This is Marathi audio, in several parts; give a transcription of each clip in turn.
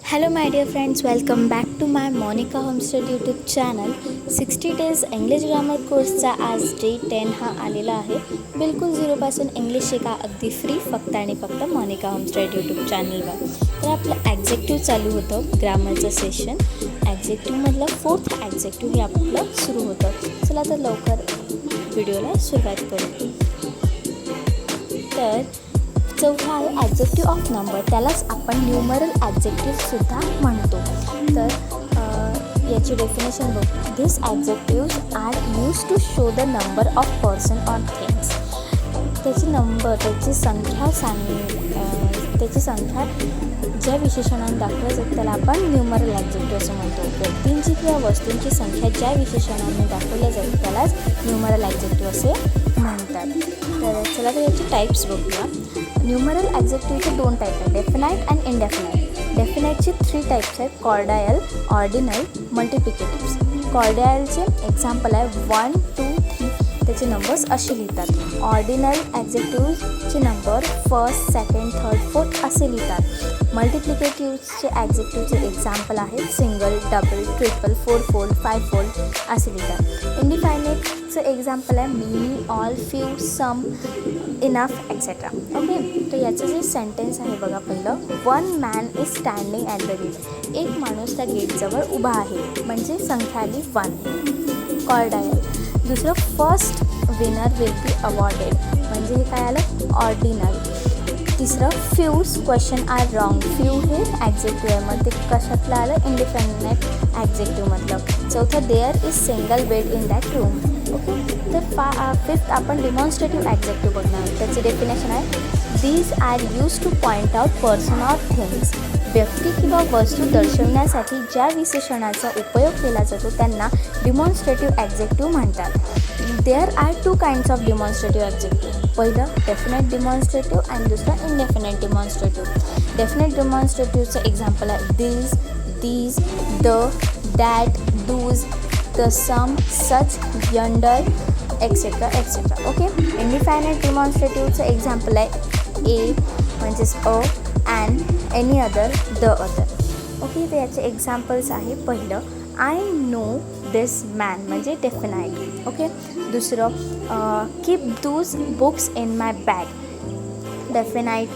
Hello my dear friends, welcome back to my Monika homestead YouTube channel. 60 days English grammar कोर्सचा आज डे 10 हा आलेला आहे. बिलकुल झिरोपासून इंग्लिश शिका अगदी फ्री, फक्त आणि फक्त मोनिका होमस्टेड यूट्यूब चॅनलवर. तर आपलं ॲग्जेक्टिव्ह चालू होतं, ग्रामरचं सेशन. ॲग्जेक्टिव्हमधलं 4th ॲग्जेक्टिव्ह हे आपलं सुरू होतं. चला तर लवकर व्हिडिओला सुरुवात करू. तर चौथा आहे ॲग्जेक्टिव्ह ऑफ नंबर. त्यालाच आपण न्यूमरल ॲग्जेक्टिव्हसुद्धा म्हणतो. तर याची डेफिनेशन बघू. This adjective are use to show the number of person or things. त्याची संख्या ज्या विशेषणाने दाखवल्या जातात त्याला आपण न्यूमरल ॲग्जेक्टिव्ह असं म्हणतो. व्यक्तींची किंवा वस्तूंची संख्या ज्या विशेषणाने दाखवल्या जातात त्यालाच न्यूमरल ॲग्जेक्टिव्ह असे म्हणतात. तर चला तर याचे टाईप्स बघूया. न्यूमरल ॲग्जेक्टिव्हचे 2 टाईप आहेत, डेफिनाईट अँड इनडेफिनाईट. डेफिनाईटचे 3 टाईप्स आहेत, कॉर्डायल, ऑर्डिनल, मल्टिप्लिकेटिव्स. कॉर्डायलचे एक्झाम्पल आहे 1, 2, 3. त्याचे नंबर्स असे लिहितात. Ordinal ॲग्जेक्टिव्हचे number 1st, 2nd, 3rd, 4th असे लिहितात. मल्टिप्लिकेटिव्हचे ॲग्जेक्टिव्हचे एक्झाम्पल आहेत single, double, triple, 4-fold, 5-fold असे लिहितात. इंडिफायनाईटचं एक्झाम्पल आहे मिनी, ऑल, फ्यू, सम, इनफ एक्सेट्रा. ओके, तर याचं जे सेंटेन्स आहे बघा. पहिलं, 1 man is standing at the gate. एक माणूस त्या गेटजवळ उभा आहे, म्हणजे संख्या आली 1. कॉर्डायल. दुसरं, first winner will be awarded, म्हणजे हे काय आलं, ऑर्डिनल. तिसरं, few question are wrong. Few हे ॲग्जेक्टिव्ह आहे, मग ते कशातलं आलं, इंडिपेंडेंट ॲग्जेक्टिव्हमधलं. चौथं, there is single bed in that room. Okay, तर 5th आपण डिमॉन्स्ट्रेटिव्ह ॲग्जेक्टिव्ह बघणार आहोत. त्याची डेफिनेशन आहे, these are use to point out person or things. व्यक्ती किंवा वस्तू दर्शवण्यासाठी ज्या विशेषणाचा उपयोग केला जातो त्यांना डिमॉन्स्ट्रेटिव्ह ॲग्जेक्टिव्ह म्हणतात. There are 2 kinds of demonstrative adjective. पहिलं डेफिनेट डिमॉन्स्ट्रेटिव्ह आणि दुसरं इनडेफिनेट डिमॉन्स्ट्रेटिव्ह. डेफिनेट डिमॉन्स्ट्रेटिव्हचं एक्झाम्पल आहे this, these, the, that, those, the some, such, yonder, etcetera etcetera. Okay, indefinite डिमॉन्स्ट्रेटिव्हचं एक्झाम्पल आहे ए म्हणजेच a, and, any other, the other. Okay, तर याचे एक्झाम्पल्स आहे. पहिलं, आय नो दिस मॅन म्हणजे डेफिनाईट. ओके, दुसरं, keep those books in my bag, definite.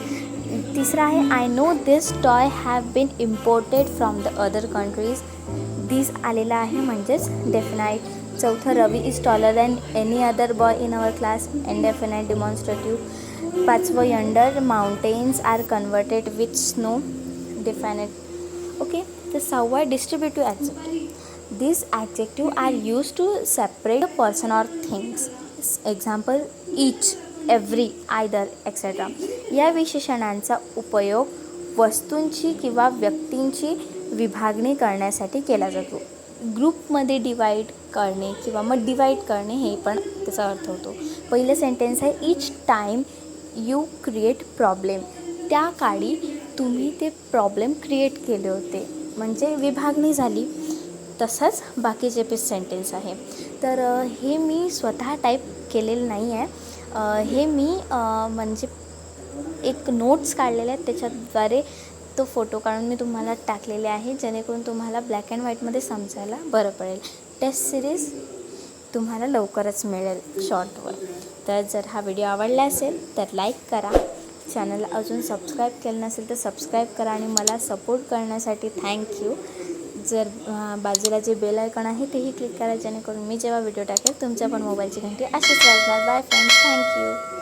तिसरं आहे, I know this toy have been imported from the other countries. This आलेला आहे म्हणजेच डेफिनाईट. चौथं, Ravi is taller than any other boy in our class, indefinite demonstrative. 5वं, yonder mountains are converted with snow, definite. Okay, तर 6वं, distributive adjective. This adjective are use to separate person or things. Example, each, every, either, etcetera. या विशेषणांचा उपयोग वस्तूंची किंवा व्यक्तींची विभागणी करण्यासाठी केला जातो. ग्रुपमध्ये डिवाईड करणे किंवा मग डिवाईड करणे हे पण त्याचा अर्थ होतो. पहिलं सेंटेन्स आहे, each time you create problem. त्या काळी तुम्ही ते प्रॉब्लेम क्रिएट केले होते, म्हणजे विभागणी झाली. तसंच बाकीचे पण सेंटेन्स आहे. तर हे मी स्वतः टाईप केलेलं नाही आहे. हे मी म्हणजे एक नोट्स काढलेले आहेत, त्याच्याद्वारे तो फोटो काढून मी तुम्हाला टाकलेले आहे, जेणेकरून तुम्हाला ब्लॅक अँड व्हाईटमध्ये समजायला बरं पडेल. टेस्ट सिरीज तुम्हाला लवकरच मिळेल शॉर्टवर. तर जर हा व्हिडिओ आवडला असेल तर लाईक करा. चॅनलला अजून सबस्क्राईब केलं नसेल तर सबस्क्राईब करा आणि मला सपोर्ट करण्यासाठी थँक्यू. जर बाजूला जे बेल आयकॉन आहे तेही क्लिक करा, जेणेकरून मी जेव्हा व्हिडिओ टाकेल तुमच्या पण मोबाईलची घंटी अशीच वाजणार. Bye friends, thank you.